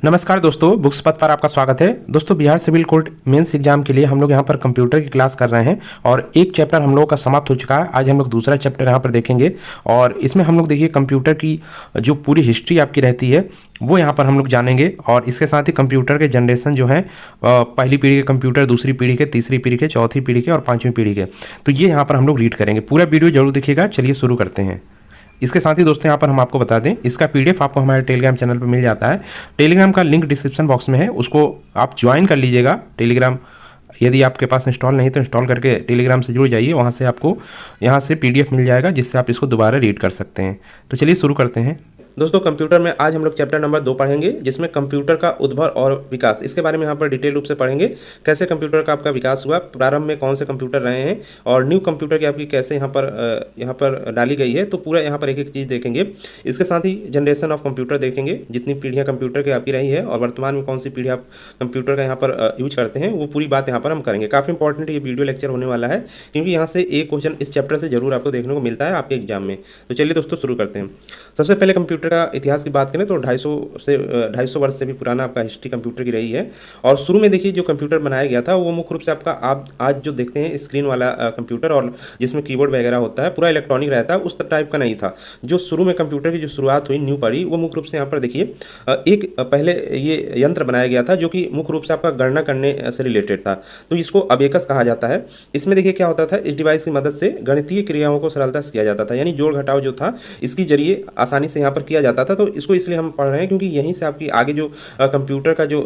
नमस्कार दोस्तों, बुक्स पथ पर आपका स्वागत है। दोस्तों, Bihar civil court mains exam के लिए हम लोग यहाँ पर कंप्यूटर की क्लास कर रहे हैं और एक चैप्टर हम लोगों का समाप्त हो चुका है। आज हम लोग दूसरा चैप्टर यहाँ पर देखेंगे और इसमें हम लोग देखिए कंप्यूटर की जो पूरी हिस्ट्री आपकी रहती है वो यहाँ पर हम लोग जानेंगे और इसके साथ ही कंप्यूटर के जनरेशन जो है पहली पीढ़ी के कंप्यूटर, दूसरी पीढ़ी के, तीसरी पीढ़ी के, चौथी पीढ़ी के और पाँचवीं पीढ़ी के, तो ये यहाँ पर हम लोग रीड करेंगे। पूरा वीडियो जरूर देखिएगा। चलिए शुरू करते हैं। इसके साथ ही दोस्तों यहाँ पर हम आपको बता दें, इसका पीडीएफ आपको हमारे टेलीग्राम चैनल पर मिल जाता है। टेलीग्राम का लिंक डिस्क्रिप्शन बॉक्स में है, उसको आप ज्वाइन कर लीजिएगा। टेलीग्राम यदि आपके पास इंस्टॉल नहीं तो इंस्टॉल करके टेलीग्राम से जुड़ जाइए, वहाँ से आपको यहाँ से पीडीएफ मिल जाएगा जिससे आप इसको दोबारा रीड कर सकते हैं। तो चलिए शुरू करते हैं। दोस्तों, कंप्यूटर में आज हम लोग चैप्टर नंबर 2 पढ़ेंगे, जिसमें कंप्यूटर का उद्भव और विकास, इसके बारे में यहाँ पर डिटेल रूप से पढ़ेंगे। कैसे कंप्यूटर का आपका विकास हुआ, प्रारंभ में कौन से कंप्यूटर रहे हैं और न्यू कंप्यूटर की आपकी कैसे यहाँ पर डाली गई है, तो पूरा यहाँ पर एक एक चीज़ देखेंगे। इसके साथ ही जनरेशन ऑफ कंप्यूटर देखेंगे, जितनी पीढ़ियाँ कंप्यूटर की आपकी रही है और वर्तमान में कौन सी पीढ़ी आप कंप्यूटर का यहाँ पर यूज करते हैं, वो पूरी बात यहाँ पर हम करेंगे। काफ़ी इंपॉर्टेंट ये वीडियो लेक्चर होने वाला है, क्योंकि यहाँ से एक क्वेश्चन इस चैप्टर से जरूर आपको देखने को मिलता है आपके एग्जाम में। तो चलिए दोस्तों शुरू करते हैं। सबसे पहले कंप्यूटर का इतिहास की बात करें तो 250 वर्ष से भी पुराना आपका हिस्ट्री कंप्यूटर की रही है। और शुरू में देखिए जो कंप्यूटर बनाया गया था वो मुख्य रूप से आपका आप आज जो देखते हैं स्क्रीन वाला कंप्यूटर और जिसमें कीबोर्ड वगैरह होता है, पूरा इलेक्ट्रॉनिक रहता है, उस टाइप का नहीं था। जो शुरू में कंप्यूटर की जो शुरुआत हुई न्यू पड़ी, वो मुख्य रूप से यहाँ पर देखिए एक पहले ये यंत्र बनाया गया था जो कि मुख्य रूप से आपका गणना करने से रिलेटेड था। तो इसको अबेकस कहा जाता है। इसमें देखिए क्या होता था, इस डिवाइस की मदद से गणितीय क्रियाओं को सरलता से किया जाता था, यानी जोड़ घटाव जो था इसकी जरिए आसानी से यहाँ पर किया जाता था। तो इसको इसलिए हम पढ़ रहे हैं क्योंकि यहीं से आपकी आगे जो कंप्यूटर का जो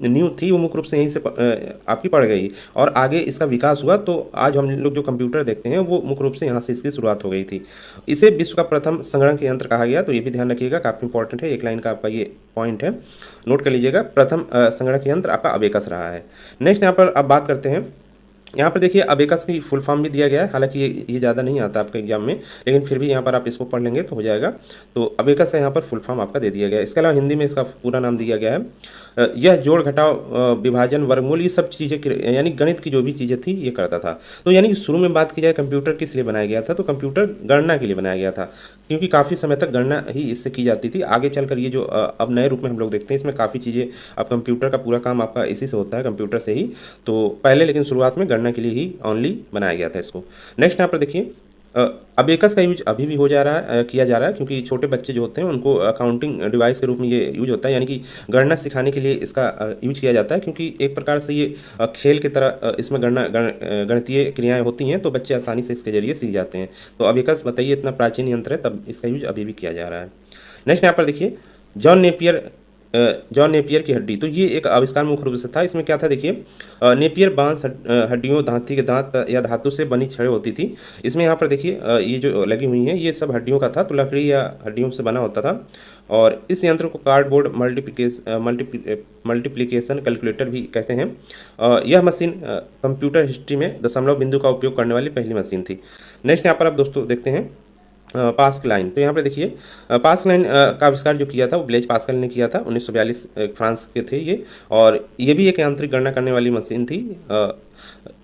नींव थी वो मुख्य रूप से यहीं से आपकी पड़ गई और आगे इसका विकास हुआ। तो आज हम लोग जो कंप्यूटर देखते हैं वो मुख्य रूप से यहाँ से इसकी शुरुआत हो गई थी। इसे विश्व का प्रथम संगणक यंत्र कहा गया, तो ये भी ध्यान रखिएगा, काफ़ी इंपॉर्टेंट है। एक लाइन का आपका ये पॉइंट है, नोट कर लीजिएगा। प्रथम संगणक यंत्र आपका अबेकस रहा है। नेक्स्ट यहाँ पर अब बात करते हैं। यहाँ पर देखिए अबेकस की फुल फॉर्म भी दिया गया है, हालांकि ये ज़्यादा नहीं आता आपके एग्जाम में, लेकिन फिर भी यहाँ पर आप इसको पढ़ लेंगे तो हो जाएगा। तो अबेकस का यहाँ पर फुल फॉर्म आपका दे दिया गया है। इसके अलावा हिंदी में इसका पूरा नाम दिया गया है। यह जोड़ घटाव, विभाजन, वर्गमूल, ये सब चीज़ें यानी गणित की जो भी चीज़ें थी ये करता था। तो यानी शुरू में बात की जाए कंप्यूटर किस लिए बनाया गया था, तो कंप्यूटर गणना के लिए बनाया गया था, क्योंकि काफ़ी समय तक गणना ही इससे की जाती थी। आगे चलकर ये जो अब नए रूप में हम लोग देखते हैं, इसमें काफ़ी चीज़ें, अब कंप्यूटर का पूरा काम आपका इसी से होता है, कंप्यूटर से ही। तो पहले लेकिन शुरुआत में गणना के लिए ही ओनली बनाया गया था इसको। नेक्स्ट यहाँ पर देखिए अबेकस का यूज अभी भी किया जा रहा है, क्योंकि छोटे बच्चे जो होते हैं उनको अकाउंटिंग डिवाइस के रूप में ये यूज होता है, यानी कि गणना सिखाने के लिए इसका यूज किया जाता है। क्योंकि एक प्रकार से ये खेल की तरह इसमें गणितीय क्रियाएं होती हैं, तो बच्चे आसानी से इसके जरिए सीख जाते हैं। तो अबेकस बताइए, इतना प्राचीन यंत्र है, तब इसका यूज अभी भी किया जा रहा है। नेक्स्ट यहाँ पर देखिए जॉन नेपियर की हड्डी, तो ये एक आविष्कार मुख्य रूप से था। इसमें क्या था देखिए, नेपियर बांस हड्डियों, दांती के दांत या धातु से बनी छड़ें होती थी। इसमें यहाँ पर देखिए ये जो लगी हुई हैं ये सब हड्डियों का था, तो लकड़ी या हड्डियों से बना होता था। और इस यंत्र को कार्डबोर्ड मल्टीप्लिकेशन कैलकुलेटर भी कहते हैं। यह मशीन कंप्यूटर हिस्ट्री में दशमलव बिंदु का उपयोग करने वाली पहली मशीन थी। नेक्स्ट यहाँ पर आप दोस्तों देखते हैं पास्कल लाइन। तो यहाँ पे देखिए पास्कल लाइन का आविष्कार जो किया था वो ब्लेज पास्कल ने किया था। 1942 फ्रांस के थे ये, और ये भी एक यांत्रिक गणना करने वाली मशीन थी।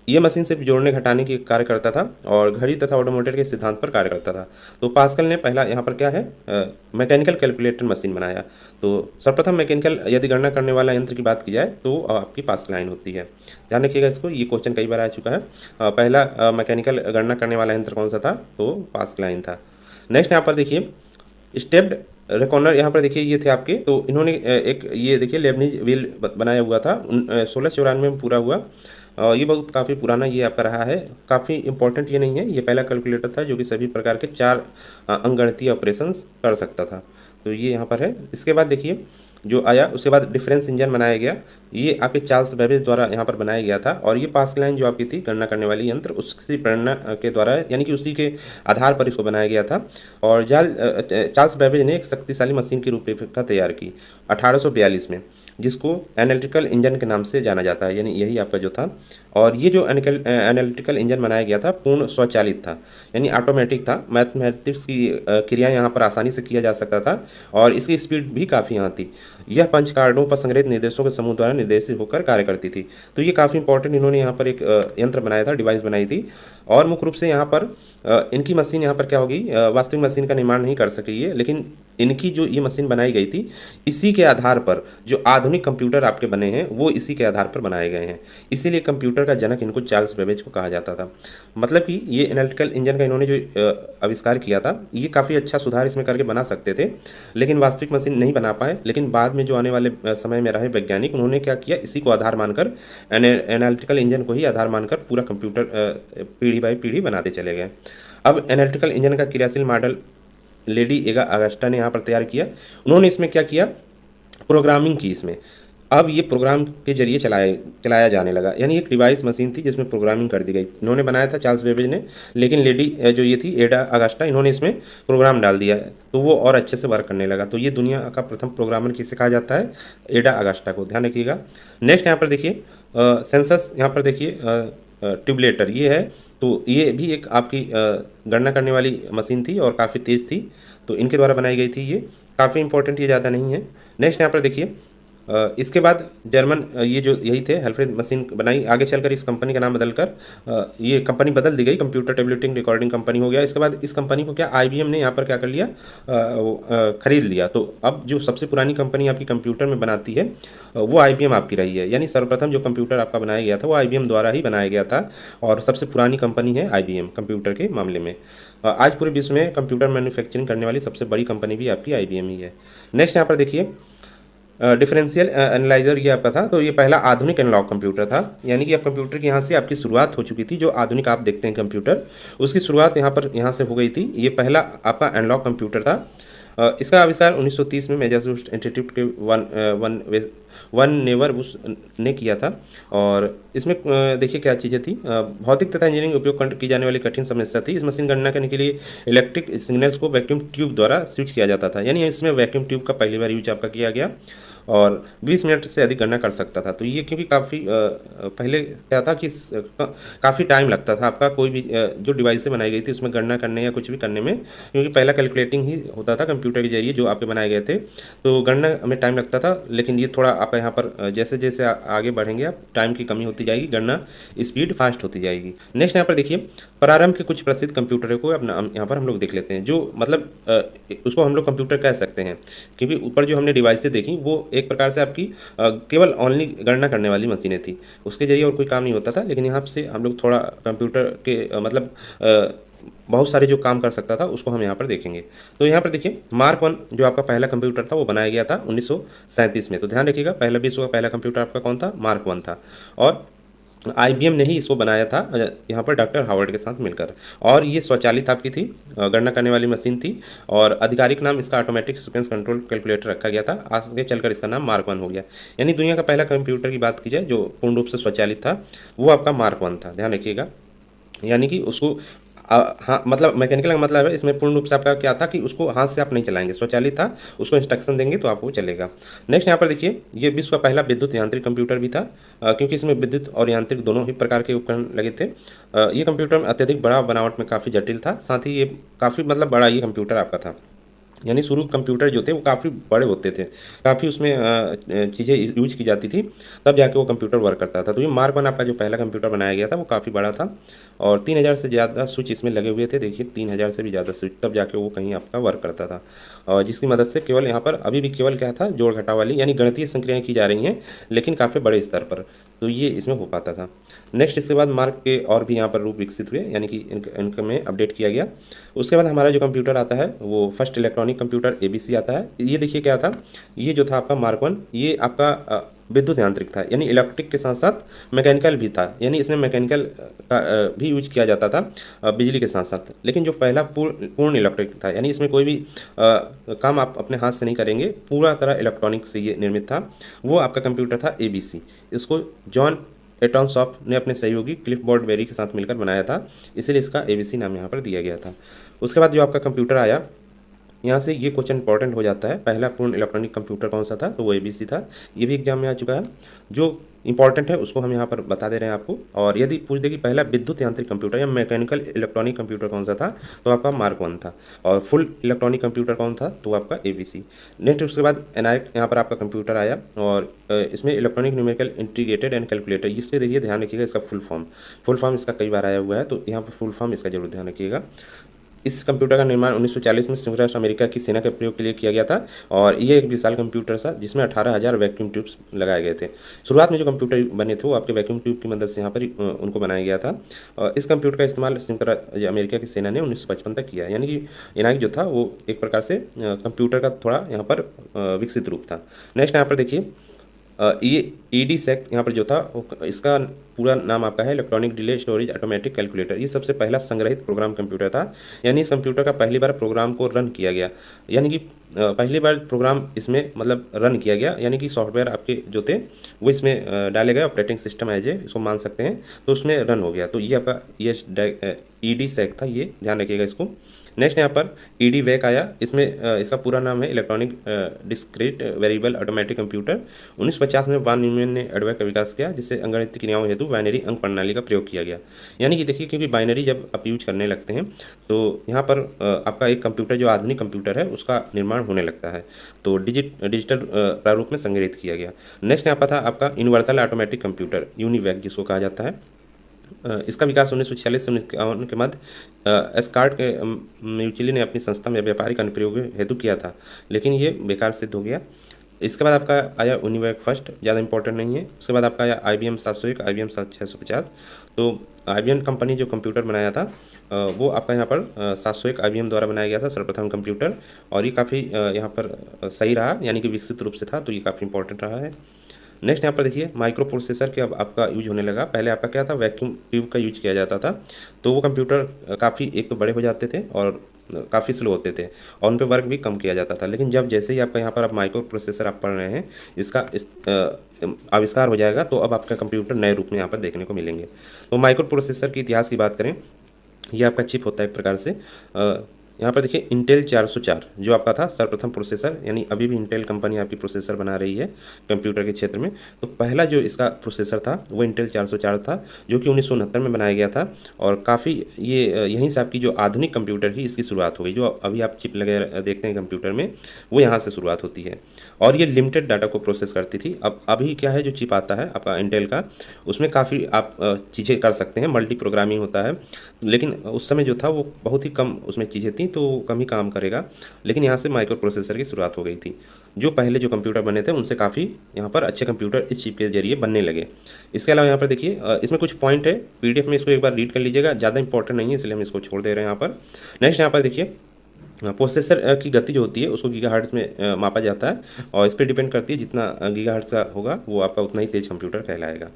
ये मशीन सिर्फ जोड़ने घटाने की कार्य करता था और घड़ी तथा ऑटोमीटर के सिद्धांत पर कार्य करता था। तो पास्कल ने पहला यहाँ पर क्या है, मैकेनिकल कैलकुलेटर मशीन बनाया। तो सर्वप्रथम मैकेनिकल यदि गणना करने वाला यंत्र की बात की जाए तो आपकी पास्कल लाइन होती है। ध्यान रखिएगा इसको, ये क्वेश्चन कई बार आ चुका है। पहला मैकेनिकल गणना करने वाला यंत्र कौन सा था, तो पास्कल लाइन था। नेक्स्ट यहाँ पर देखिए स्टेप्ड रेकॉर्डर, यहाँ पर देखिए ये थे आपके, तो इन्होंने एक ये देखिए लेबनीज व्हील बनाया हुआ था, 1694 में पूरा हुआ। ये बहुत काफ़ी पुराना ये आपका रहा है, काफ़ी इंपॉर्टेंट ये नहीं है। ये पहला कैलकुलेटर था जो कि सभी प्रकार के 4 अंकगणितीय ऑपरेशंस कर सकता था। तो ये यहाँ पर है। इसके बाद देखिए जो आया, उसके बाद डिफरेंस इंजन बनाया गया। ये आपके चार्ल्स बेबेज द्वारा यहाँ पर बनाया गया था। और ये पास्कल लाइन जो आपकी थी गणना करने वाली यंत्र, उसकी प्रेरणा के द्वारा, यानी कि उसी के आधार पर इसको बनाया गया था। और चार्ल्स बेबेज ने एक शक्तिशाली मशीन की रूपरेखा तैयार की 1842 में, जिसको एनालिटिकल इंजन के नाम से जाना जाता है, यानी यही आपका जो था। और ये जो एनालिटिकल इंजन बनाया गया था पूर्ण स्वचालित था, यानी ऑटोमेटिक था। मैथमेटिक्स की क्रियाएं यहाँ पर आसानी से किया जा सकता था और इसकी स्पीड भी काफ़ी यहाँ थी। यह पंच कार्डों पर संग्रहित निर्देशों के समूह द्वारा निर्देशित होकर कार्य करती थी। तो ये काफ़ी इंपॉर्टेंट इन्होंने यहाँ पर एक यंत्र बनाया था, डिवाइस बनाई थी। और मुख्य रूप से यहाँ पर इनकी मशीन यहाँ पर क्या होगी, वास्तविक मशीन का निर्माण नहीं कर सकी है, लेकिन इनकी जो ये मशीन बनाई गई थी, इसी के आधार पर जो आधुनिक कंप्यूटर आपके बने हैं वो इसी के आधार पर बनाए गए हैं। इसीलिए कंप्यूटर का जनक इनको चार्ल्स बेबेज को कहा जाता था। मतलब कि ये एनालिटिकल इंजन का इन्होंने जो आविष्कार किया था, ये काफ़ी अच्छा सुधार इसमें करके बना सकते थे, लेकिन वास्तविक मशीन नहीं बना पाए। लेकिन बाद में जो आने वाले समय में रहे वैज्ञानिक, उन्होंने क्या किया, इसी को आधार मानकर, एनालिटिकल इंजन को ही आधार मानकर पूरा कंप्यूटर पीढ़ी बाई पीढ़ी बनाते चले गए। अब एनालिटिकल इंजन का क्रियाशील मॉडल लेडी एगा अगस्टा ने यहाँ पर तैयार किया। उन्होंने इसमें क्या किया, प्रोग्रामिंग की इसमें। अब ये प्रोग्राम के जरिए चलाया जाने लगा, यानी एक डिवाइस मशीन थी जिसमें प्रोग्रामिंग कर दी गई। इन्होंने बनाया था चार्ल्स बेबेज ने, लेकिन लेडी जो ये थी एडा अगस्टा, इन्होंने इसमें प्रोग्राम डाल दिया तो वो और अच्छे से वर्क करने लगा। तो ये दुनिया का प्रथम प्रोग्रामर किसे कहा जाता है, एडा अगस्टा को, ध्यान रखिएगा। नेक्स्ट यहाँ पर देखिए सेंसस, यहाँ पर देखिए ट्यूबलेटर ये है, तो ये भी एक आपकी गणना करने वाली मशीन थी और काफ़ी तेज़ थी, तो इनके द्वारा बनाई गई थी। ये काफ़ी इंपॉर्टेंट, ये ज़्यादा नहीं है। नेक्स्ट यहाँ पर देखिए इसके बाद जर्मन ये जो यही थे हेल्फ्रेड मशीन बनाई। आगे चलकर इस कंपनी का नाम बदलकर ये कंपनी बदल दी गई, कंप्यूटर टेबलेटिंग रिकॉर्डिंग कंपनी हो गया। इसके बाद इस कंपनी को क्या IBM ने यहाँ पर क्या कर लिया, खरीद लिया। तो अब जो सबसे पुरानी कंपनी आपकी कंप्यूटर में बनाती है वो IBM आपकी रही है। यानी सर्वप्रथम जो कंप्यूटर आपका बनाया गया था वो IBM द्वारा ही बनाया गया था, और सबसे पुरानी कंपनी है IBM कंप्यूटर के मामले में। आज पूरे विश्व में कंप्यूटर मैन्युफैक्चरिंग करने वाली सबसे बड़ी कंपनी भी आपकी IBM ही है। नेक्स्ट यहाँ पर देखिए डिफरेंशियल एनालाइजर ये आपका था। तो ये पहला आधुनिक एनालॉग कंप्यूटर था, यानी कि अब कंप्यूटर की यहाँ से आपकी शुरुआत हो चुकी थी। जो आधुनिक आप देखते हैं कंप्यूटर, उसकी शुरुआत यहाँ से हो गई थी। ये पहला आपका एनालॉग कंप्यूटर था। इसका आविष्कार 1930 में मैसाचुसेट्स इंस्टीट्यूट के वन नेवर बुश ने किया था। और इसमें देखिए क्या चीज़ें थी, भौतिक तथा इंजीनियरिंग उपयोग की जाने वाली कठिन समस्या थी। इस मशीन गणना करने के लिए इलेक्ट्रिक सिग्नल्स को वैक्यूम ट्यूब द्वारा स्विच किया जाता था, यानी इसमें वैक्यूम ट्यूब का पहली बार यूज आपका किया गया, और 20 मिनट से अधिक गणना कर सकता था। तो ये क्योंकि काफ़ी पहले क्या था कि काफ़ी टाइम लगता था आपका कोई भी जो डिवाइस से बनाई गई थी उसमें गणना करने या कुछ भी करने में, क्योंकि पहला कैलकुलेटिंग ही होता था कंप्यूटर के जरिए जो आपके बनाए गए थे, तो गणना में टाइम लगता था। लेकिन ये थोड़ा आपका यहाँ पर जैसे जैसे आगे बढ़ेंगे आप, टाइम की कमी होती जाएगी, गणना स्पीड फास्ट होती जाएगी। नेक्स्ट यहाँ पर देखिए प्रारंभ के कुछ प्रसिद्ध कंप्यूटरों को अपना यहाँ पर हम लोग देख लेते हैं, जो मतलब उसको हम लोग कंप्यूटर कह सकते हैं, क्योंकि ऊपर जो हमने डिवाइसें देखी वो एक प्रकार से आपकी केवल ओनली गणना करने वाली मशीनें थी, उसके जरिए और कोई काम नहीं होता था। लेकिन यहाँ से हम लोग थोड़ा कंप्यूटर के मतलब बहुत सारे जो काम कर सकता था उसको हम यहाँ पर देखेंगे। तो यहाँ पर देखिए मार्क 1 जो आपका पहला कंप्यूटर था वो बनाया गया था 1937 में। तो ध्यान रखिएगा पहला विश्व का पहला कंप्यूटर आपका कौन था, मार्क 1 था, और IBM ने ही इसको बनाया था यहाँ पर डॉक्टर हार्वर्ड के साथ मिलकर। और ये स्वचालित आपकी थी, गणना करने वाली मशीन थी, और आधिकारिक नाम इसका ऑटोमेटिक सीक्वेंस कंट्रोल कैलकुलेटर रखा गया था। आगे चलकर इसका नाम मार्क 1 हो गया। यानी दुनिया का पहला कंप्यूटर की बात की जाए जो पूर्ण रूप से स्वचालित था वो आपका मार्क 1 था, ध्यान रखिएगा। यानी कि उसको हाँ मतलब मैकेनिकल का मतलब है, इसमें पूर्ण रूप से आपका क्या था कि उसको हाथ से आप नहीं चलाएंगे, स्वचालित था, उसको इंस्ट्रक्शन देंगे तो आपको चलेगा। नेक्स्ट यहाँ पर देखिए ये विश्व का पहला विद्युत यांत्रिक कंप्यूटर भी था, क्योंकि इसमें विद्युत और यांत्रिक दोनों ही प्रकार के उपकरण लगे थे। ये कंप्यूटर अत्यधिक बड़ा, बनावट में काफ़ी जटिल था, साथ ही ये काफ़ी मतलब बड़ा ये कंप्यूटर आपका था। यानी शुरू कंप्यूटर जो थे वो काफ़ी बड़े होते थे, काफ़ी उसमें चीज़ें यूज की जाती थी, तब जाके वो कंप्यूटर वर्क करता था। तो ये मार्क 1 आपका जो पहला कंप्यूटर बनाया गया था वो काफ़ी बड़ा था, और 3000 से ज़्यादा स्विच इसमें लगे हुए थे। देखिए 3000 से भी ज़्यादा स्विच, तब जाके वो कहीं आपका वर्क करता था, और जिसकी मदद से केवल यहाँ पर अभी भी केवल क्या था, जोड़ घटाव वाली यानी गणितीय संक्रियाएँ की जा रही हैं, लेकिन काफ़ी बड़े स्तर पर, तो ये इसमें हो पाता था। नेक्स्ट इसके बाद मार्क के और भी यहाँ पर रूप विकसित हुए, यानी कि इनका में अपडेट किया गया। उसके बाद हमारा जो कंप्यूटर आता है वो फर्स्ट इलेक्ट्रॉनिक कंप्यूटर ABC आता है। ये देखिए क्या था, ये जो था आपका मार्क 1 ये आपका विद्युत यांत्रिक था, यानी इलेक्ट्रिक के साथ साथ मैकेनिकल भी था, यानी इसमें मैकेनिकल का भी यूज किया जाता था बिजली के साथ साथ। लेकिन जो पहला पूर्ण इलेक्ट्रिक था, यानी इसमें कोई भी काम आप अपने हाथ से नहीं करेंगे, पूरा तरह इलेक्ट्रॉनिक से ये निर्मित था, वो आपका कंप्यूटर था ABC। इसको जॉन एटॉनसॉफ ने अपने सहयोगी क्लिफबोर्ड बेरी के साथ मिलकर बनाया था, इसलिए इसका ABC नाम यहाँ पर दिया गया था। उसके बाद जो आपका कंप्यूटर आया, यहाँ से ये क्वेश्चन इंपॉर्टेंट हो जाता है, पहला पूर्ण इलेक्ट्रॉनिक कंप्यूटर कौन सा था, तो वो ABC था। ये भी एग्जाम में आ चुका है, जो इंपॉर्टेंट है उसको हम यहाँ पर बता दे रहे हैं आपको। और यदि पूछ दे कि पहला विद्युत यांत्रिक कंप्यूटर या मैकेनिकल इलेक्ट्रॉनिक कंप्यूटर कौन सा था, तो आपका मार्क 1 था। और फुल इलेक्ट्रॉनिक कंप्यूटर कौन था, तो आपका ABC। नेक्स्ट उसके बाद एनआईक यहाँ पर आपका कंप्यूटर आया, और इसमें electronic numerical integrated and calculator, इससे देखिए ध्यान रखिएगा इसका फुल फॉर्म इसका कई बार आया हुआ है, तो यहाँ पर फुल फॉर्म इसका जरूर ध्यान रखिएगा। इस कंप्यूटर का निर्माण 1940 में संयुक्त राष्ट्र अमेरिका की सेना के प्रयोग के लिए किया गया था और ये एक विशाल कंप्यूटर था जिसमें 18,000 वैक्यूम ट्यूब्स लगाए गए थे। शुरुआत में जो कंप्यूटर बने थे वो आपके वैक्यूम ट्यूब की मदद से यहाँ पर उनको बनाया गया था और इस कंप्यूटर का इस्तेमाल संयुक्त राज्य अमेरिका की सेना ने 1955 तक किया, यानी कि एनआईसी जो था वो एक प्रकार से कंप्यूटर का थोड़ा यहाँ पर विकसित रूप था। नेक्स्ट यहाँ पर देखिए ये EDSEC यहाँ पर जो था इसका पूरा नाम आपका है electronic delay storage automatic calculator. ये सबसे पहला संग्रहित प्रोग्राम कंप्यूटर था, यानी इस कंप्यूटर का पहली बार प्रोग्राम को रन किया गया, यानी कि पहली बार प्रोग्राम इसमें मतलब रन किया गया, यानी कि सॉफ्टवेयर आपके जो थे वो इसमें डाले गए, ऑपरेटिंग सिस्टम एज ए इसको मान सकते हैं, तो उसमें रन हो गया। तो ये आपका ये EDSEC था, ये ध्यान रखिएगा इसको। नेक्स्ट यहाँ पर EDVAC आया, इसमें इसका पूरा नाम है electronic discrete variable automatic computer. 1950 में वान न्यूमैन ने EDVAC का विकास किया, जिससे अंकगणित क्रियाओं हेतु बाइनरी अंक प्रणाली का प्रयोग किया गया। यानी कि देखिए, क्योंकि बाइनरी जब आप यूज करने लगते हैं तो यहाँ पर आपका एक कंप्यूटर जो आधुनिक कंप्यूटर है उसका निर्माण होने लगता है, तो डिजिटल प्रारूप में संग्रहित किया गया। नेक्स्ट यहाँ पर था आपका यूनिवर्सल ऑटोमेटिक कंप्यूटर, यूनिवैक जिसको कहा जाता है। इसका विकास 1946 से 1951 के मध्य एस्कार्ट के म्यूचुअली ने अपनी संस्था में व्यापारिक अनुप्रयोग हेतु किया था, लेकिन ये बेकार सिद्ध हो गया। इसके बाद आपका आया यूनिवैक फर्स्ट, ज़्यादा इंपॉर्टेंट नहीं है। उसके बाद आपका आया IBM 701, IBM 650। तो IBM कंपनी जो कंप्यूटर बनाया था वो आपका यहाँ पर 701 IBM द्वारा बनाया गया था, सर्वप्रथम कंप्यूटर, और ये काफ़ी यहाँ पर सही रहा, यानी कि विकसित रूप से था, तो ये काफ़ी इंपॉर्टेंट रहा है। नेक्स्ट यहाँ पर देखिए माइक्रो प्रोसेसर के अब आपका यूज होने लगा। पहले आपका क्या था, वैक्यूम ट्यूब का यूज किया जाता था, तो वो कंप्यूटर काफ़ी एक तो बड़े हो जाते थे और काफ़ी स्लो होते थे और उन पर वर्क भी कम किया जाता था। लेकिन जब जैसे ही आपका यहाँ पर आप माइक्रो प्रोसेसर आप पढ़ रहे हैं, इसका आविष्कार हो जाएगा, तो अब आपका कंप्यूटर नए रूप में यहाँ पर देखने को मिलेंगे। तो माइक्रो प्रोसेसर के इतिहास की बात करें, ये आपका चिप होता है एक प्रकार से। यहाँ पर देखिए इंटेल 404 जो आपका था सर्वप्रथम प्रोसेसर, यानी अभी भी इंटेल कंपनी आपकी प्रोसेसर बना रही है कंप्यूटर के क्षेत्र में। तो पहला जो इसका प्रोसेसर था वो इंटेल 404 था, जो कि 1969 में बनाया गया था और काफ़ी ये यहीं से आपकी जो आधुनिक कंप्यूटर की इसकी शुरुआत हो गई। जो अभी आप चिप लगे देखते हैं कंप्यूटर में, वो यहाँ से शुरुआत होती है और ये लिमिटेड डाटा को प्रोसेस करती थी। अब अभी क्या है, जो चिप आता है आपका इंटेल का, उसमें काफ़ी आप चीज़ें कर सकते हैं, मल्टी प्रोग्रामिंग होता है, लेकिन उस समय जो था वो बहुत ही कम उसमें चीज़ें थी, तो कम ही काम करेगा। लेकिन यहाँ से माइक्रो प्रोसेसर की शुरुआत हो गई थी। जो पहले जो कंप्यूटर बने थे उनसे काफ़ी यहाँ पर अच्छे कंप्यूटर इस चिप के जरिए बनने लगे। इसके अलावा यहाँ पर देखिए इसमें कुछ पॉइंट है, PDF में इसको एक बार रीड कर लीजिएगा, ज़्यादा इंपॉर्टेंट नहीं है इसलिए हम इसको छोड़ दे रहे हैं यहाँ पर। नेक्स्ट यहाँ पर देखिए प्रोसेसर की गति जो होती है उसको गीगाहर्ट्ज़ में मापा जाता है और इस पर डिपेंड करती है, जितना गीगाहर्ट्ज़ का होगा वो आपका उतना ही तेज कंप्यूटर कहलाएगा।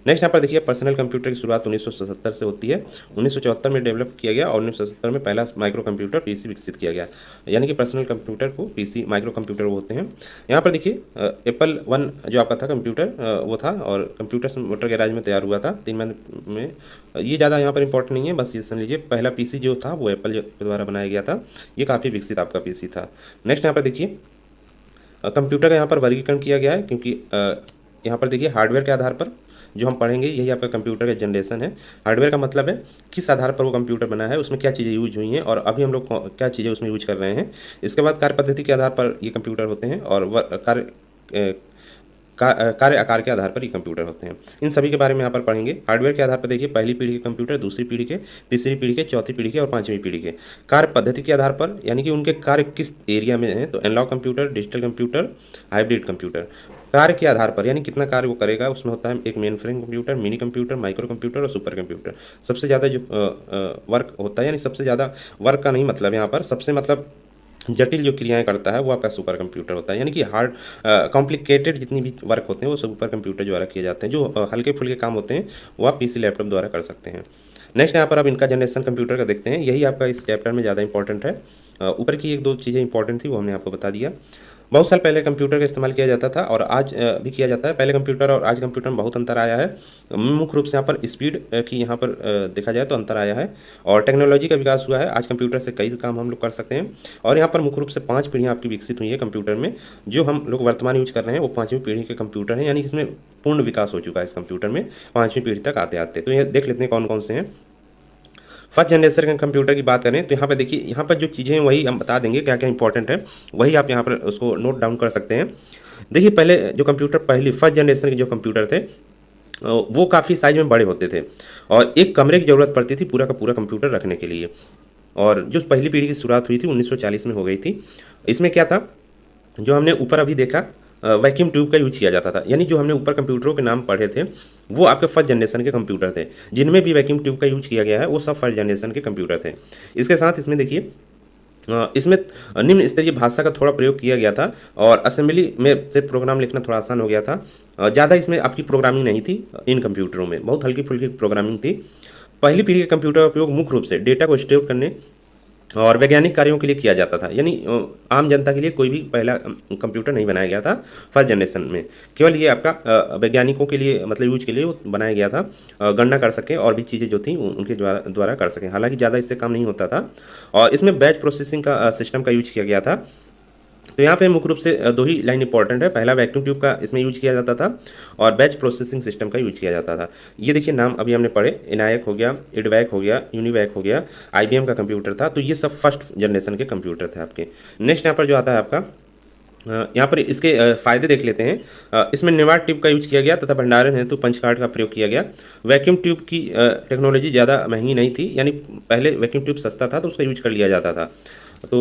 नेक्स्ट यहाँ पर देखिए पर्सनल कंप्यूटर की शुरुआत 1977 से होती है। 1974 में डेवलप किया गया और 1977 में पहला माइक्रो कंप्यूटर PC विकसित किया गया, यानी कि पर्सनल कंप्यूटर को PC माइक्रो कंप्यूटर होते हैं। यहाँ पर देखिए Apple I जो आपका था कंप्यूटर वो था और कंप्यूटर मोटर गैराज में तैयार हुआ था 3 महीने में। ये ज़्यादा यहाँ पर इंपॉर्टेंट नहीं है, बस ये सुन लीजिए पहला PC जो था वो एप्पल द्वारा बनाया गया था। ये काफ़ी विकसित आपका PC था। नेक्स्ट यहाँ पर देखिए कंप्यूटर का यहाँ पर वर्गीकरण किया गया है, क्योंकि यहाँ पर देखिए हार्डवेयर के आधार पर जो हम पढ़ेंगे यही आपका कंप्यूटर का जनरेशन है। हार्डवेयर का मतलब है किस आधार पर वो कंप्यूटर बना है, उसमें क्या चीज़ें यूज हुई हैं और अभी हम लोग क्या चीज़ें उसमें यूज कर रहे हैं। इसके बाद कार्य पद्धति के आधार पर ये कंप्यूटर होते हैं और कार्य आकार के आधार पर ये कंप्यूटर होते हैं। इन सभी के बारे में यहाँ पर पढ़ेंगे। हार्डवेयर के आधार पर देखिए पहली पीढ़ी के कंप्यूटर, दूसरी पीढ़ी के, तीसरी पीढ़ी के, चौथी पीढ़ी के और पांचवी पीढ़ी के। कार्य पद्धति के आधार पर, यानी कि उनके कार्य किस एरिया में हैं, तो analog computer, digital computer, hybrid computer. कार्य के आधार पर, यानी कितना कार्य वो करेगा, उसमें होता है एक main frame computer, mini computer, micro computer और सुपर कंप्यूटर। सबसे ज़्यादा जो वर्क होता है, यानी सबसे ज़्यादा वर्क का नहीं मतलब यहाँ पर, सबसे मतलब जटिल जो क्रियाएं करता है वो आपका सुपर कंप्यूटर होता है। यानी कि हार्ड कॉम्प्लिकेटेड जितनी भी वर्क होते हैं वो सुपर कंप्यूटर द्वारा किए जाते हैं। जो हल्के फुल्के काम होते हैं वो आप PC लैपटॉप द्वारा कर सकते हैं। नेक्स्ट यहाँ पर अब इनका जनरेशन कंप्यूटर का देखते हैं, यही आपका इस चैप्टर में ज़्यादा इंपॉर्टेंट है। ऊपर की एक दो चीज़ें इंपॉर्टेंट थी वो हमने आपको बता दिया। बहुत साल पहले कंप्यूटर का इस्तेमाल किया जाता था और आज भी किया जाता है। पहले कंप्यूटर और आज कंप्यूटर में बहुत अंतर आया है। मुख्य रूप से यहाँ पर स्पीड की यहाँ पर देखा जाए तो अंतर आया है और टेक्नोलॉजी का विकास हुआ है। आज कंप्यूटर से कई काम हम लोग कर सकते हैं और यहाँ पर मुख्य रूप से 5 पीढ़ियाँ आपकी विकसित हुई है कंप्यूटर में। जो हम लोग वर्तमान यूज कर रहे हैं वो 5वीं पीढ़ी के कंप्यूटर हैं, यानी कि इसमें पूर्ण विकास हो चुका है इस कंप्यूटर में 5वीं पीढ़ी तक आते आते। तो ये देख लेते हैं कौन कौन से हैं। फर्स्ट जनरेशन के कंप्यूटर की बात करें तो यहाँ पर देखिए, यहाँ पर जो चीज़ें हैं वही हम बता देंगे, क्या क्या इंपॉर्टेंट है वही आप यहाँ पर उसको नोट डाउन कर सकते हैं। देखिए पहले जो कंप्यूटर, पहली फर्स्ट जनरेशन के जो कंप्यूटर थे वो काफ़ी साइज में बड़े होते थे और एक कमरे की ज़रूरत पड़ती थी पूरा का पूरा कंप्यूटर रखने के लिए। और जो पहली पीढ़ी की शुरुआत हुई थी 1940 में हो गई थी। इसमें क्या था, जो हमने ऊपर अभी देखा वैक्यूम ट्यूब का यूज किया जाता था, यानी जो हमने ऊपर कंप्यूटरों के नाम पढ़े थे वो आपके फर्स्ट जनरेशन के कंप्यूटर थे। जिनमें भी वैक्यूम ट्यूब का यूज किया गया है वो सब फर्स्ट जनरेशन के कंप्यूटर थे। इसके साथ इसमें देखिए इसमें निम्न स्तरीय भाषा का थोड़ा प्रयोग किया गया था और असेंबली में से प्रोग्राम लिखना थोड़ा आसान हो गया था। ज़्यादा इसमें आपकी प्रोग्रामिंग नहीं थी, इन कंप्यूटरों में बहुत हल्की फुल्की प्रोग्रामिंग थी। पहली पीढ़ी के कंप्यूटर का उपयोग मुख्य रूप से डेटा को स्टोर करने और वैज्ञानिक कार्यों के लिए किया जाता था, यानी आम जनता के लिए कोई भी पहला कंप्यूटर नहीं बनाया गया था फर्स्ट जनरेशन में। केवल ये आपका वैज्ञानिकों के लिए मतलब यूज के लिए वो बनाया गया था, गणना कर सकें और भी चीज़ें जो थी उनके द्वारा कर सकें। हालांकि ज़्यादा इससे काम नहीं होता था और इसमें बैच प्रोसेसिंग का सिस्टम का यूज किया गया था। तो यहाँ पे मुख्य रूप से दो ही लाइन इंपॉर्टेंट है। पहला वैक्यूम ट्यूब का इसमें यूज किया जाता था और बैच प्रोसेसिंग सिस्टम का यूज किया जाता था। ये देखिए नाम अभी हमने पढ़े, इनायक हो गया, इडवैक हो गया, यूनिवैक हो गया, IBM का कंप्यूटर था। तो ये सब फर्स्ट जनरेशन के कंप्यूटर थे आपके। नेक्स्ट यहाँ पर जो आता है आपका, यहाँ पर इसके फ़ायदे देख लेते हैं। इसमें निवार्ड ट्यूब का यूज किया गया तथा भंडारण हेतु पंच कार्ड का प्रयोग किया गया। वैक्यूम ट्यूब की टेक्नोलॉजी ज़्यादा महंगी नहीं थी, यानी पहले वैक्यूम ट्यूब सस्ता था तो उसका यूज कर लिया जाता था। तो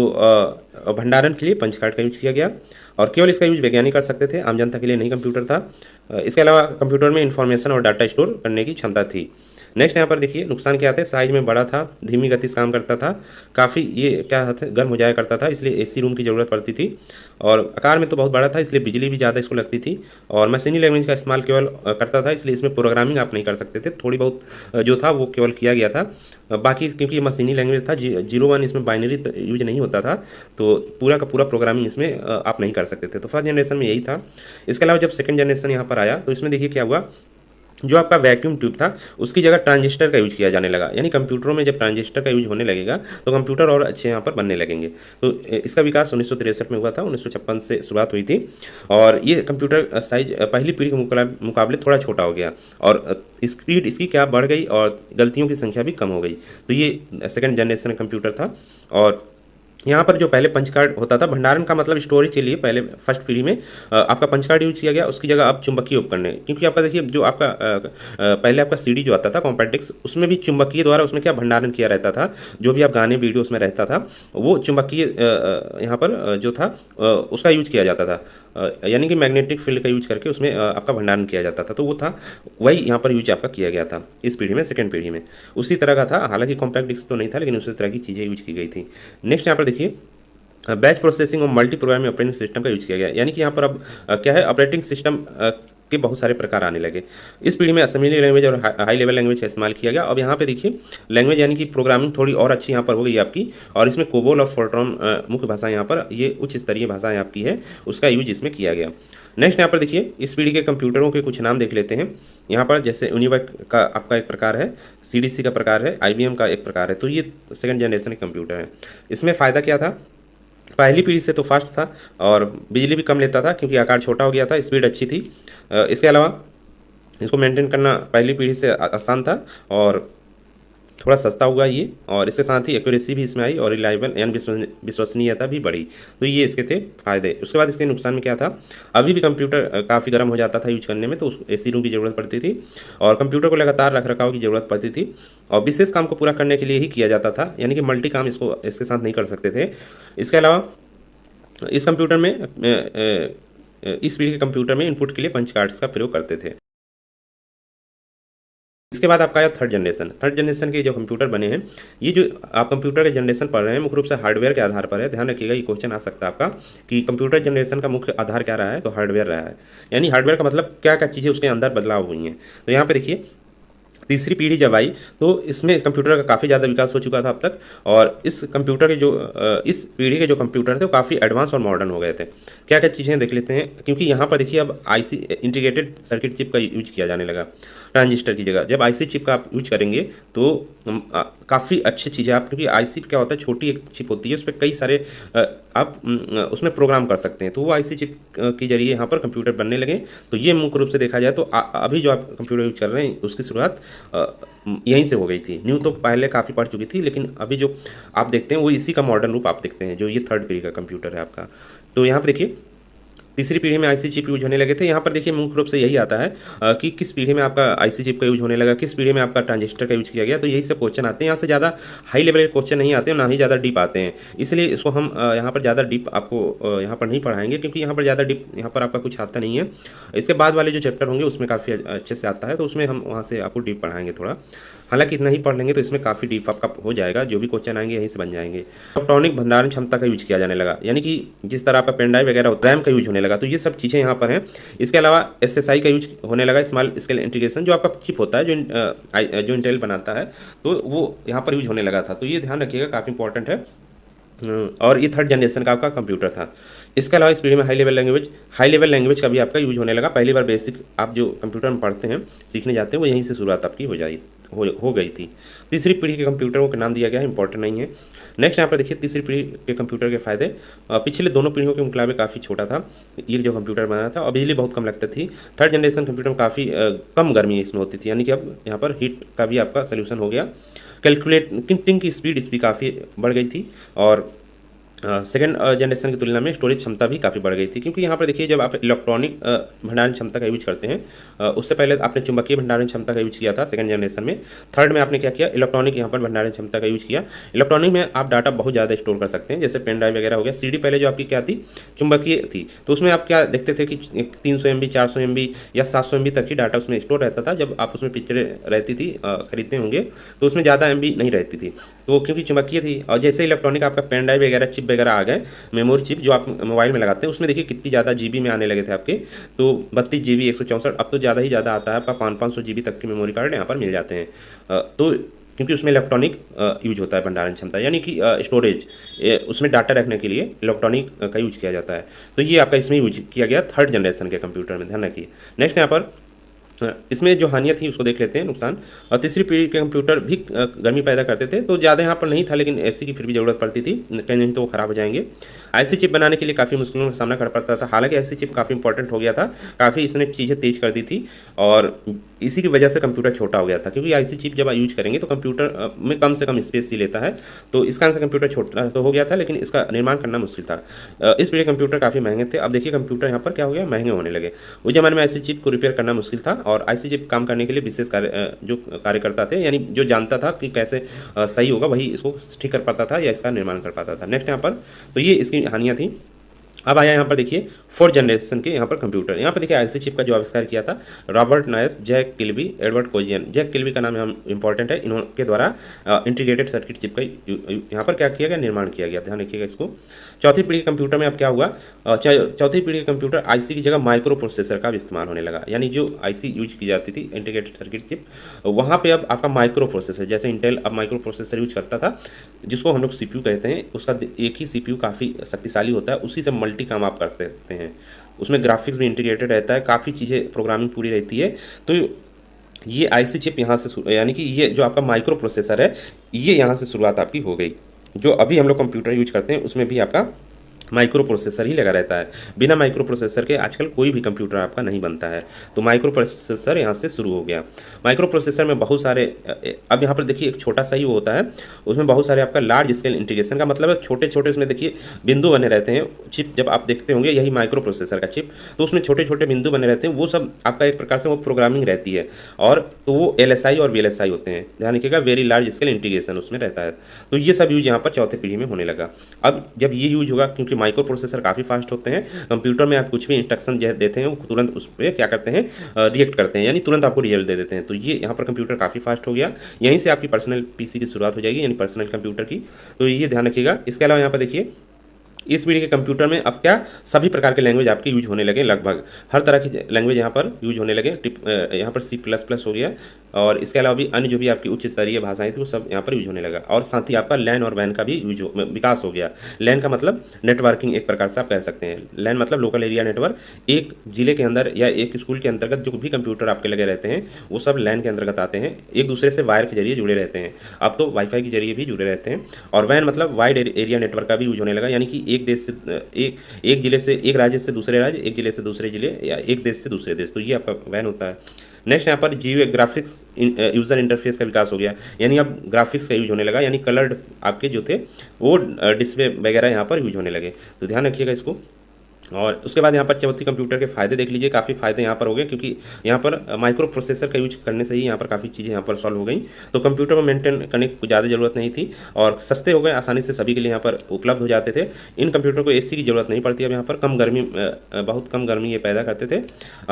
भंडारण के लिए पंच कार्ड का यूज किया गया और केवल इसका यूज वैज्ञानिक कर सकते थे, आम जनता के लिए नहीं कंप्यूटर था। इसके अलावा कंप्यूटर में इंफॉर्मेशन और डाटा स्टोर करने की क्षमता थी। नेक्स्ट यहाँ पर देखिए नुकसान क्या थे, साइज में बड़ा था, धीमी गति से काम करता था, काफ़ी ये क्या था गर्म हो जाया करता था, इसलिए AC रूम की ज़रूरत पड़ती थी और आकार में तो बहुत बड़ा था इसलिए बिजली भी ज़्यादा इसको लगती थी और मशीनी लैंग्वेज का इस्तेमाल केवल करता था, इसलिए इसमें प्रोग्रामिंग आप नहीं कर सकते थे। थोड़ी बहुत जो था वो केवल किया गया था, बाकी क्योंकि ये मशीनी लैंग्वेज था 0-1 इसमें बाइनरी यूज नहीं होता था तो पूरा का पूरा प्रोग्रामिंग इसमें आप नहीं कर सकते थे। तो फर्स्ट जनरेशन में यही था। इसके अलावा जब सेकंड जनरेशन यहाँ पर आया तो इसमें देखिए क्या हुआ, जो आपका वैक्यूम ट्यूब था उसकी जगह ट्रांजिस्टर का यूज किया जाने लगा, यानी कंप्यूटरों में जब ट्रांजिस्टर का यूज होने लगेगा तो कंप्यूटर और अच्छे यहाँ पर बनने लगेंगे। तो इसका विकास 1963 में हुआ था, 1956 से शुरुआत हुई थी और ये कंप्यूटर साइज पहली पीढ़ी के मुकाबले थोड़ा छोटा हो गया और स्पीड इसकी क्या बढ़ गई और गलतियों की संख्या भी कम हो गई। तो ये सेकेंड जनरेशन कंप्यूटर था। और यहाँ पर जो पहले पंच कार्ड होता था, भंडारण का मतलब स्टोरेज के लिए पहले फर्स्ट पीढ़ी में आपका पंच कार्ड यूज किया गया, उसकी जगह अब चुंबकीय उपकरण, क्योंकि आपका देखिए जो आपका पहले आपका CD जो आता था कॉम्पैक्ट डिस्क, उसमें भी चुंबकीय द्वारा उसमें क्या भंडारण किया रहता था, जो भी आप गाने वीडियो उसमें रहता था वो चुंबकीय यहाँ पर जो था उसका यूज किया जाता था, यानी कि मैग्नेटिक फील्ड का यूज करके उसमें आपका भंडारण किया जाता था। तो वो था वही यहाँ पर यूज आपका किया गया था इस पीढ़ी में, सेकेंड पीढ़ी में उसी तरह का था। हालांकि कॉम्पैक्ट डिस्क तो नहीं था लेकिन उसी तरह की चीज़ें यूज की गई थी। नेक्स्ट यहाँ पर देखिए बैच प्रोसेसिंग और मल्टी प्रोग्रामिंग ऑपरेटिंग सिस्टम का यूज किया गया, यानी कि यहाँ पर अब क्या है, ऑपरेटिंग सिस्टम के बहुत सारे प्रकार आने लगे। इस पीढ़ी में असेंबली लैंग्वेज और हाई लेवल लैंग्वेज का इस्तेमाल किया गया। अब यहाँ पे देखिए लैंग्वेज यानी कि प्रोग्रामिंग थोड़ी और अच्छी यहाँ पर हो गई आपकी और इसमें कोबोल और फोर्ट्रॉन मुख्य भाषा यहाँ पर, ये उच्च स्तरीय भाषाएं आपकी है, उसका यूज इसमें किया गया। नेक्स्ट यहाँ पर देखिए इस पीढ़ी के कंप्यूटरों के कुछ नाम देख लेते हैं। यहाँ पर जैसे यूनिवैक का आपका एक प्रकार है, CDC का प्रकार है, IBM का एक प्रकार है। तो ये सेकेंड जनरेशन के कंप्यूटर है। इसमें फ़ायदा क्या था, पहली पीढ़ी से तो फास्ट था और बिजली भी कम लेता था क्योंकि आकार छोटा हो गया था, स्पीड अच्छी थी। इसके अलावा इसको मेंटेन करना पहली पीढ़ी से आसान था और थोड़ा सस्ता हुआ ये, और इसके साथ ही एक्यूरेसी भी इसमें आई और रिलायबल यानी विश्वसनीयता भी बढ़ी। तो ये इसके थे फायदे। उसके बाद इसके नुकसान में क्या था, अभी भी कंप्यूटर काफ़ी गर्म हो जाता था यूज करने में, तो AC रूम की ज़रूरत पड़ती थी और कंप्यूटर को लगातार रख रखाव की ज़रूरत पड़ती थी और विशेष काम को पूरा करने के लिए ही किया जाता था, यानी कि मल्टी काम इसके साथ नहीं कर सकते थे। इसके अलावा इस कंप्यूटर में इस पीढ़ी के कंप्यूटर में इनपुट के लिए पंच कार्ड्स का प्रयोग करते थे। इसके बाद आपका आया थर्ड जनरेशन के जो कंप्यूटर बने हैं, ये जो आप कंप्यूटर के जनरेशन पढ़ रहे हैं मुख्य रूप से हार्डवेयर के आधार पर है। ध्यान रखिएगा, ये क्वेश्चन आ सकता है आपका कि कंप्यूटर जनरेशन का मुख्य आधार क्या रहा है, तो हार्डवेयर रहा है। यानी हार्डवेयर का मतलब क्या क्या चीज़ें उसके अंदर बदलाव हुई हैं। तो यहाँ पे देखिए तीसरी पीढ़ी जब आई तो इसमें कंप्यूटर का काफ़ी ज़्यादा विकास हो चुका था अब तक, और इस कंप्यूटर के जो इस पीढ़ी के जो कंप्यूटर थे वो काफ़ी एडवांस और मॉडर्न हो गए थे। क्या क्या चीज़ें देख लेते हैं, क्योंकि यहाँ पर देखिए अब IC इंटीग्रेटेड सर्किट चिप का यूज किया जाने लगा ट्रांजिस्टर की जगह। जब IC चिप का आप यूज करेंगे तो काफ़ी अच्छी चीज़ है आप, क्योंकि IC क्या होता है, छोटी एक चिप होती है, उस पर कई सारे आप उसमें प्रोग्राम कर सकते हैं। तो वो IC चिप के जरिए यहाँ पर कंप्यूटर बनने लगे। तो ये मुख्य रूप से देखा जाए तो अभी जो आप कंप्यूटर यूज कर रहे हैं उसकी शुरुआत यहीं से हो गई थी। न्यू तो पहले काफ़ी पढ़ चुकी थी, लेकिन अभी जो आप देखते हैं वो इसी का मॉडर्न रूप आप देखते हैं, जो ये थर्ड पीढ़ी का कंप्यूटर है आपका। तो यहाँ पर देखिए तीसरी पीढ़ी में आईसी चिप यूज होने लगे थे। यहाँ पर देखिए मुख्य रूप से यही आता है कि किस पीढ़ी में आपका आईसी चिप का यूज होने लगा, किस पीढ़ी में आपका ट्रांजिस्टर का यूज किया गया। तो यही सब क्वेश्चन आते हैं। यहाँ से ज़्यादा हाई लेवल के क्वेश्चन नहीं आते हैं, ना ही ज़्यादा डीप आते हैं, इसलिए इसको हम यहाँ पर ज़्यादा डीप आपको यहाँ पर नहीं पढ़ाएंगे, क्योंकि यहाँ पर ज़्यादा डीप यहाँ पर आपका कुछ आता नहीं है। इसके बाद वाले जो चैप्टर होंगे उसमें काफ़ी अच्छे से आता है, तो उसमें हम वहाँ से आपको डीप पढ़ाएंगे थोड़ा। हालांकि इतना ही पढ़ लेंगे तो इसमें काफ़ी डीप आपका हो जाएगा, जो भी क्वेश्चन आएंगे यहीं से बन जाएंगे। इलेक्ट्रॉनिक भंडारण क्षमता का यूज किया जाने लगा, यानी कि जिस तरह आपका पेन ड्राइव वगैरह रैम का यूज होने लगा, तो ये सब चीज़ें यहाँ पर हैं। इसके अलावा एसएसआई का यूज होने लगा, स्मॉल स्केल इंटीग्रेशन, जो आपका चिप होता है जो इंटेल बनाता है, तो वो यहाँ पर यूज होने लगा था। तो ये ध्यान रखिएगा, काफ़ी इंपॉर्टेंट है। और ये थर्ड जनरेशन का आपका कंप्यूटर था। इसके अलावा इस पीढ़ी में हाई लेवल लैंग्वेज का भी आपका यूज होने लगा। पहली बार बेसिक आप जो कंप्यूटर में पढ़ते हैं, सीखने जाते हैं, वो यहीं से शुरुआत आपकी हो गई थी। तीसरी पीढ़ी के कंप्यूटरों का नाम दिया गया है, इंपॉर्टेंट नहीं है। नेक्स्ट यहाँ पर देखिए तीसरी पीढ़ी के कंप्यूटर के फायदे। पिछले दोनों पीढ़ियों के मुकाबले काफ़ी छोटा था ये जो कंप्यूटर बना था, और बिजली बहुत कम लगती थी। थर्ड जनरेशन कंप्यूटर में काफ़ी कम गर्मी इसमें होती थी, यानी कि अब यहाँ पर हीट का भी आपका सोल्यूशन हो गया। कैलकुलेटिंग की स्पीड काफ़ी बढ़ गई थी, और सेकेंड जनरेशन की तुलना में स्टोरेज क्षमता भी काफ़ी बढ़ गई थी, क्योंकि यहाँ पर देखिए जब आप इलेक्ट्रॉनिक भंडारण क्षमता का यूज करते हैं, उससे पहले आपने चुंबकीय भंडारण क्षमता का यूज किया था सेकेंड जनरेशन में। थर्ड में आपने क्या किया, इलेक्ट्रॉनिक यहाँ पर भंडारण क्षमता का यूज किया। इलेक्ट्रॉनिक में आप डाटा बहुत ज़्यादा स्टोर कर सकते हैं, जैसे पेन ड्राइव वगैरह हो गया। सीडी पहले जो आपकी क्या थी, चुंबकीय थी, तो उसमें आप क्या देखते थे कि 300 MB 400 MB या 700 MB तक ही डाटा उसमें स्टोर रहता था। जब आप उसमें पिक्चरें रहती थी खरीदते होंगे, तो उसमें ज़्यादा MB नहीं रहती थी, तो क्योंकि चुंबकीय थी। और जैसे इलेक्ट्रॉनिक आपका पेन ड्राइव वगैरह चिप वगैरह आ गए, मेमोरी चिप जो आप मोबाइल में लगाते हैं, उसमें देखिए कितनी ज़्यादा जीबी में आने लगे थे आपके, तो 32 GB 164, अब तो ज़्यादा ही ज़्यादा आता है आपका 500 GB तक के मेमोरी कार्ड यहाँ पर मिल जाते हैं। तो क्योंकि उसमें इलेक्ट्रॉनिक यूज होता है भंडारण क्षमता, यानी कि स्टोरेज, उसमें डाटा रखने के लिए इलेक्ट्रॉनिक का यूज किया जाता है। तो ये आपका इसमें यूज किया गया थर्ड जनरेशन के कंप्यूटर में, ध्यान रखिए। नेक्स्ट यहाँ पर इसमें जो हानियाँ थी उसको देख लेते हैं, नुकसान। और तीसरी पीढ़ी के कंप्यूटर भी गर्मी पैदा करते थे, तो ज़्यादा यहाँ पर नहीं था, लेकिन ऐसी की फिर भी ज़रूरत पड़ती थी, कहीं नहीं तो वो ख़राब हो जाएंगे। ऐसी चिप बनाने के लिए काफ़ी मुश्किलों का सामना करना पड़ता था। हालांकि ऐसी चिप काफ़ी इंपॉर्टेंट हो गया था, काफ़ी इसने चीज़ें तेज कर दी थी, और इसी की वजह से कंप्यूटर छोटा हो गया था, क्योंकि ऐसी चिप जब यूज करेंगे तो कंप्यूटर में कम से कम स्पेस ही लेता है, तो इस कारण से कंप्यूटर छोटा तो हो गया था, लेकिन इसका निर्माण करना मुश्किल था। इस पीढ़ी कंप्यूटर काफ़ी महंगे थे। अब देखिए कंप्यूटर यहाँ पर क्या हो गया, महंगे होने लगे। उस जमाने में ऐसी चिप को रिपेयर करना मुश्किल था, और ऐसी चिप काम करने के लिए विशेष जो कार्यकर्ता थे, यानी जो जानता था कि कैसे सही होगा, वही इसको ठीक कर पाता था या इसका निर्माण कर पाता था। नेक्स्ट यहाँ पर तो ये इसकी हानियाँ थी। अब आया यहाँ पर देखिए फोर्थ जनरेशन के यहाँ पर कंप्यूटर। यहाँ पर देखिए आईसी चिप का जो आविष्कार किया था Robert Noyce, Jack Kilby, Edward Keonjian. Jack Kilby का नाम यहाँ इंपॉर्टेंट है, इनके द्वारा इंटीग्रेटेड सर्किट चिप का यहाँ पर क्या किया गया, निर्माण किया गया, ध्यान रखिएगा इसको। चौथी पीढ़ी के कंप्यूटर में अब क्या हुआ, चौथी पीढ़ी के कंप्यूटर आईसी की जगह माइक्रो प्रोसेसर का भी इस्तेमाल होने लगा, यानी जो आईसी यूज की जाती थी इंटीग्रेटेड सर्किट चिप, वहाँ पे अब आपका माइक्रो प्रोसेसर, जैसे इंटेल अब माइक्रो प्रोसेसर यूज करता था, जिसको हम लोग सीपीयू कहते हैं, उसका एक ही सीपीयू काफ़ी शक्तिशाली होता है, उसी से मल्टी काम आप कर सकते हैं। उसमें ग्राफिक्स भी इंटीग्रेटेड रहता है, काफ़ी चीज़ें प्रोग्रामिंग पूरी रहती है। तो ये आईसी चिप यहाँ से, यानी कि ये जो आपका माइक्रो प्रोसेसर है, ये यहाँ से शुरुआत आपकी हो गई। जो अभी हम लोग कंप्यूटर यूज करते हैं उसमें भी आपका माइक्रो प्रोसेसर ही लगा रहता है। बिना माइक्रो प्रोसेसर के आजकल कोई भी कंप्यूटर आपका नहीं बनता है, तो माइक्रो प्रोसेसर यहाँ से शुरू हो गया। माइक्रो प्रोसेसर में बहुत सारे, अब यहाँ पर देखिए एक छोटा सा ही वो होता है, उसमें बहुत सारे आपका लार्ज स्केल इंटीग्रेशन का मतलब है छोटे छोटे उसमें देखिए बिंदु बने रहते हैं। चिप जब आप देखते होंगे यही माइक्रो प्रोसेसर का चिप, तो उसमें छोटे छोटे बिंदु बने रहते हैं, वो सब आपका एक प्रकार से वो प्रोग्रामिंग रहती है, और तो वो LSI और VLSI होते हैं, ध्यान रखिएगा, वेरी लार्ज स्केल इंटीग्रेशन उसमें रहता है। तो ये सब यूज यहाँ पर चौथे पीढ़ी में होने लगा। अब जब ये यूज होगा, क्योंकि माइक्रो प्रोसेसर काफ़ी फास्ट होते हैं, कंप्यूटर में आप कुछ भी इंस्ट्रक्शन देते हैं वो तुरंत उस पर क्या करते हैं, रिएक्ट करते हैं, यानी तुरंत आपको रिजल्ट दे देते हैं। तो ये यहाँ पर कंप्यूटर काफ़ी फास्ट हो गया, यहीं से आपकी पर्सनल पीसी की शुरुआत हो जाएगी, यानी पर्सनल कंप्यूटर की। तो ये ध्यान रखिएगा। इसके अलावा यहाँ पर देखिए इस पीढ़ी के कंप्यूटर में अब क्या सभी प्रकार के लैंग्वेज आपके यूज होने लगे, लगभग हर तरह की लैंग्वेज यहाँ पर यूज होने लगे। यहाँ पर C++ हो गया, और इसके अलावा भी अन्य जो भी आपकी उच्च स्तरीय भाषाएं थी वो सब यहाँ पर यूज होने लगा। और साथ ही आपका लैन और वैन का भी विकास हो गया। लैन का मतलब नेटवर्किंग एक प्रकार से आप कह सकते हैं। लैन मतलब लोकल एरिया नेटवर्क, एक जिले के अंदर या एक स्कूल के अंतर्गत जो भी कंप्यूटर आपके लगे रहते हैं वो सब लैन के अंतर्गत आते हैं, एक दूसरे से वायर के जरिए जुड़े रहते हैं। अब तो वाईफाई के जरिए भी जुड़े रहते हैं। और वैन मतलब वाइड एरिया नेटवर्क का भी यूज होने लगा, यानी कि एक देश से एक जिले से, एक राज्य से दूसरे राज्य, एक जिले से दूसरे जिले, या एक देश से दूसरे देश, तो ये आपका वैन होता है। नेक्स्ट यहाँ पर जीयू ग्राफिक्स यूज़र इंटरफेस का विकास हो गया, यानी अब ग्राफिक्स का यूज होने लगा, यानी कलर्ड आपके जो थे वो डिस्प्ले वगैरह यहाँ पर यूज होने लगे। तो ध्यान रखिएगा इसको। और उसके बाद यहाँ पर चौथी कंप्यूटर के फ़ायदे देख लीजिए, काफ़ी फ़ायदे यहाँ पर हो गए क्योंकि यहाँ पर माइक्रो प्रोसेसर का यूज करने से ही यहाँ पर काफ़ी चीज़ें यहाँ पर सॉल्व हो गई। तो कंप्यूटर को मेंटेन करने की ज़्यादा ज़रूरत नहीं थी और सस्ते हो गए, आसानी से सभी के लिए यहाँ पर उपलब्ध हो जाते थे। इन कंप्यूटर को एसी की ज़रूरत नहीं पड़ती। अब यहाँ पर कम गर्मी, बहुत कम गर्मी ये पैदा करते थे।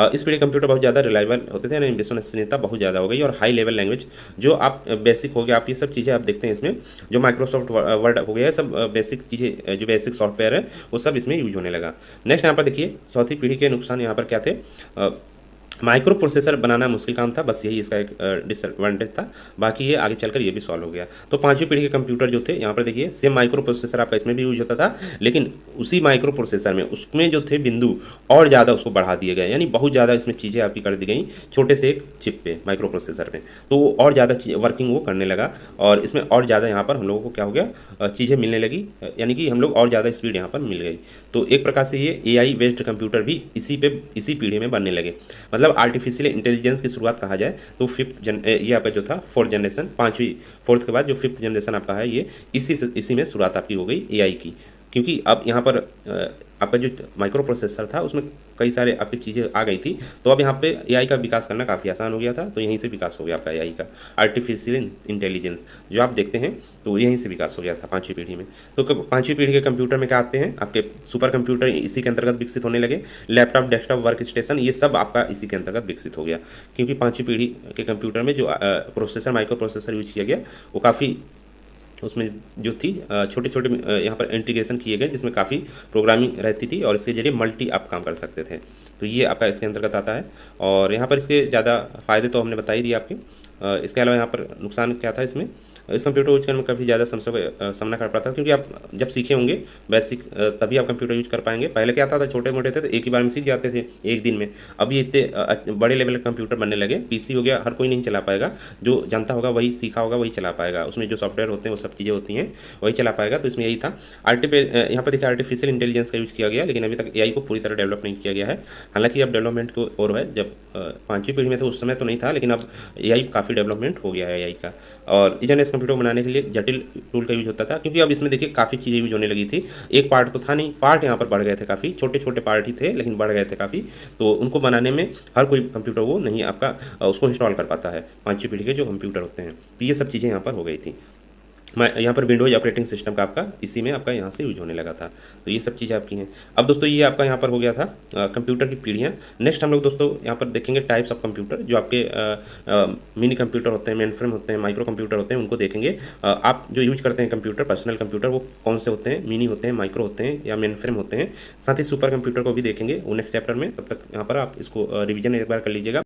इस पीढ़ी कंप्यूटर बहुत ज़्यादा रिलायबल होते थे, यानी विश्वसनीयता बहुत ज़्यादा हो गई। और हाई लेवल लैंग्वेज जो आप बेसिक हो गया, आप ये सब चीज़ें आप देखते हैं इसमें, जो माइक्रोसॉफ्ट वर्ड हो गया, सब बेसिक चीज़ें, जो बेसिक सॉफ्टवेयर है वो सब इसमें यूज होने लगा। नेक्स्ट यहाँ पर देखिए चौथी पीढ़ी के नुकसान यहाँ पर क्या थे। माइक्रो प्रोसेसर बनाना मुश्किल काम था, बस यही इसका एक डिसएडवांटेज था। बाकी ये आगे चलकर ये भी सॉल्व हो गया। तो पांचवी पीढ़ी के कंप्यूटर जो थे यहाँ पर देखिए, सेम माइक्रो प्रोसेसर आपका इसमें भी यूज होता था, लेकिन उसी माइक्रो प्रोसेसर में उसमें जो थे बिंदु और ज़्यादा उसको बढ़ा दिए गए, यानी बहुत ज़्यादा इसमें चीज़ें आपकी कर दी गई छोटे से एक चिप पे, माइक्रो प्रोसेसर में। तो और ज़्यादा वर्किंग वो करने लगा और इसमें और ज़्यादा यहाँ पर हम लोगों को क्या हो गया, चीज़ें मिलने लगी, यानी कि हम लोग और ज़्यादा स्पीड यहाँ पर मिल गई। तो एक प्रकार से ये AI बेस्ड कंप्यूटर भी इसी पीढ़ी में बनने लगे। मतलब आर्टिफिशियल इंटेलिजेंस की शुरुआत कहा जाए तो ये आपका जो था फोर्थ जनरेशन, फोर्थ के बाद जो फिफ्थ जनरेशन आपका है, ये इसी में शुरुआत आपकी हो गई AI की। क्योंकि अब यहाँ पर आपका जो माइक्रो प्रोसेसर था उसमें कई सारे आपकी चीज़ें आ गई थी, तो अब यहाँ पे AI का विकास करना काफ़ी आसान हो गया था। तो यहीं से विकास हो गया आपका AI का, आर्टिफिशियल इंटेलिजेंस जो आप देखते हैं, तो यहीं से विकास हो गया था पाँचवीं पीढ़ी में। तो पाँचवीं पीढ़ी के कंप्यूटर में क्या आते हैं, आपके सुपर कंप्यूटर इसी के अंतर्गत विकसित होने लगे। लैपटॉप, डेस्कटॉप, वर्क स्टेशन, ये सब आपका इसी के अंतर्गत विकसित हो गया। क्योंकि पाँचवीं पीढ़ी के कंप्यूटर में जो प्रोसेसर, माइक्रो प्रोसेसर यूज किया गया, वो काफ़ी उसमें जो थी छोटे छोटे यहाँ पर इंटीग्रेशन किए गए, जिसमें काफ़ी प्रोग्रामिंग रहती थी और इसके जरिए मल्टी आप काम कर सकते थे। तो ये आपका इसके अंतर्गत आता है। और यहाँ पर इसके ज़्यादा फ़ायदे तो हमने बता ही दिए आपके। इसके अलावा यहाँ पर नुकसान क्या था इसमें, इस कंप्यूटर यूज करने में काफ़ी ज़्यादा समस्या का सामना कर पाता था, क्योंकि आप जब सीखे होंगे बेसिक, तभी आप कंप्यूटर यूज कर पाएंगे। पहले क्या था छोटे मोटे थे तो एक ही बार में सीख जाते थे एक दिन में। अब ये इतने बड़े लेवल के कंप्यूटर बनने लगे, PC हो गया, हर कोई नहीं चला पाएगा। जो जानता होगा, वही सीखा होगा, वही चला पाएगा। उसमें जो सॉफ्टवेयर होते हैं वो सब चीज़ें होती हैं, वही चला पाएगा। तो इसमें यही था। यहाँ पर देखिए आर्टिफिशियल इंटेलिजेंस का यूज किया गया, लेकिन अभी तक AI को पूरी तरह डेवलप नहीं किया गया है। हालांकि अब डेवलपमेंट को और है, जब पाँचवीं पीढ़ी में तो उस समय तो नहीं था, लेकिन अब AI काफ़ी डेवलपमेंट हो गया है AI का। और इस कंप्यूटर को बनाने के लिए जटिल टूल का यूज होता था, क्योंकि अब इसमें देखिए काफ़ी चीज़ें यूज होने लगी थी। एक पार्ट तो था नहीं, पार्ट यहाँ पर बढ़ गए थे, काफ़ी छोटे छोटे पार्ट ही थे, लेकिन बढ़ गए थे काफ़ी। तो उनको बनाने में हर कोई कंप्यूटर वो नहीं आपका उसको इंस्टॉल कर पाता है, पाँचवीं पीढ़ी के जो कंप्यूटर होते हैं। तो ये सब चीज़ें यहाँ पर हो गई थी। यहाँ पर विंडोज ऑपरेटिंग सिस्टम का आपका इसी में आपका यहाँ से यूज होने लगा था। तो ये सब चीज़ें आपकी हैं। अब दोस्तों ये आपका यहाँ पर हो गया था कंप्यूटर की पीढ़ियाँ। नेक्स्ट हम लोग दोस्तों यहाँ पर देखेंगे टाइप्स ऑफ कंप्यूटर, जो आपके मिनी कंप्यूटर होते हैं, मेन फ्रेम होते हैं, माइक्रो कंप्यूटर होते हैं, उनको देखेंगे। आप जो यूज करते हैं कंप्यूटर, पर्सनल कंप्यूटर, वो कौन से होते हैं, मिनी होते हैं, माइक्रो होते हैं या मेन फ्रेम होते हैं। साथ ही सुपर कंप्यूटर को भी देखेंगे वो नेक्स्ट चैप्टर में। तब तक यहाँ पर आप इसको रिविजन एक बार कर लीजिएगा।